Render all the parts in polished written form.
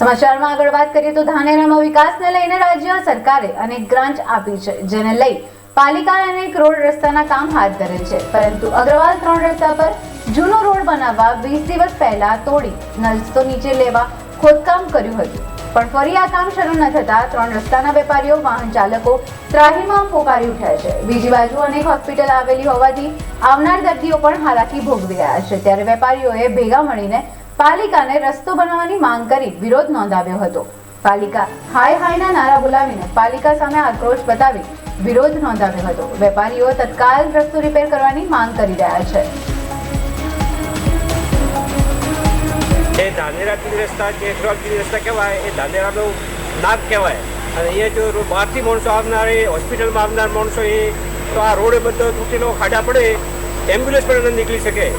સમાચારમાં આગળ વાત કરીએ તો ધાનેરામાં વિકાસને લઈને રાજ્ય સરકારે અનેક ગ્રાન્ટ આપી છે, જેને લઈ પાલિકાએ અનેક રોડ રસ્તાના કામ હાથ ધરેલ છે, પરંતુ અગ્રવાલ 3 રસ્તા પર જૂનો રોડ બનાવવા 20 દિવસ પહેલા તોડી નરસ્તો નીચે લેવા ખોદકામ કર્યું હતું, પણ ફરી આ કામ શરૂ ન થતા 3 રસ્તાના વેપારીઓ વાહન ચાલકો ત્રાહીમામ પોકારી ઉઠ્યા છે। બીજી બાજુ અનેક હોસ્પિટલ આવેલી હોવાથી આવનાર દર્દીઓ પણ હાલાકી ભોગવી રહ્યા છે, ત્યારે વેપારીઓએ ભેગા મળીને પાલિકાને રસ્તો બનાવવાની માંગ કરી વિરોધ નોંધાવ્યો હતો। પાલિકા હાય હાયના નારા બોલાવીને પાલિકા સામે આક્રોશ બતાવી વિરોધ નોંધાવ્યો હતો। વેપારીઓ તત્કાલ રસ્તો રિપેર કરવાની માંગ કરી રહ્યા છે। એ ધાનેરા કિરી રસ્તા કે અગ્રવાલ કિરી રસ્તા કહેવાય, એ ધાનેરાનો નાક કહેવાય અને અહીંયા જો બહારથી માણસો આવનાર, હોસ્પિટલમાં આવનાર માણસો તો આ રોડ બધો તૂટેલો ખાડા પડે, એમ્બ્યુલન્સ પણ ન નીકળી શકે,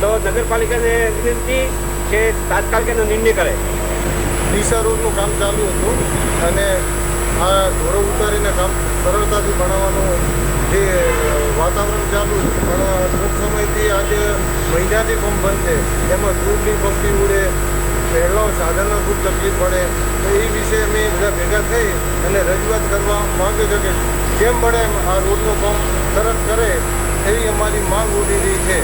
તો નગરપાલિકાને વિનંતી કે તાત્કાલિક એનો નિર્ણય કરે। ડીસા રોડનું કામ ચાલુ હતું અને આ ધોરો ઉતારીને કામ સરળતાથી બનાવવાનું જે વાતાવરણ ચાલુ છે, પણ ટૂંક સમયથી આજે મહિનાથી પંપ બંધ છે, એમાં દૂધની પંપી ઉડે, પહેલો સાધનો ખૂબ તકલીફ પડે, તો એ વિશે અમે બધા ભેગા થઈ અને રજૂઆત કરવા માંગે છે કે જેમ બને એમ આ રોડનો પંપ તરત કરે એવી અમારી માંગ ઉડી રહી છે।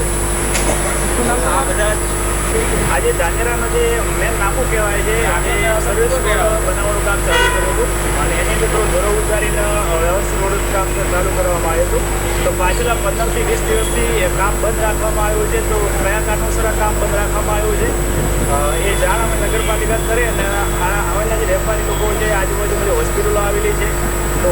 આજે ધાનેરાનો જે મેન નાકું કહેવાય છે, આજે સર્વિસ રોડ બનાવવાનું કામ ચાલુ કર્યું હતું અને એની અંદર થોડું ઘરો ઉતારીને વ્યવસ્થિત રોડ કામ ચાલુ કરવામાં આવ્યું હતું। તો પાછલા 15 થી 20 દિવસથી કામ બંધ રાખવામાં આવ્યું છે, તો કયા કારણોસર આ કામ બંધ રાખવામાં આવ્યું છે એ જાણ અમે નગરપાલિકા કરે અને આવેલા જે વેપારી લોકો છે, આજુબાજુમાં જે હોસ્પિટલો આવેલી છે, તો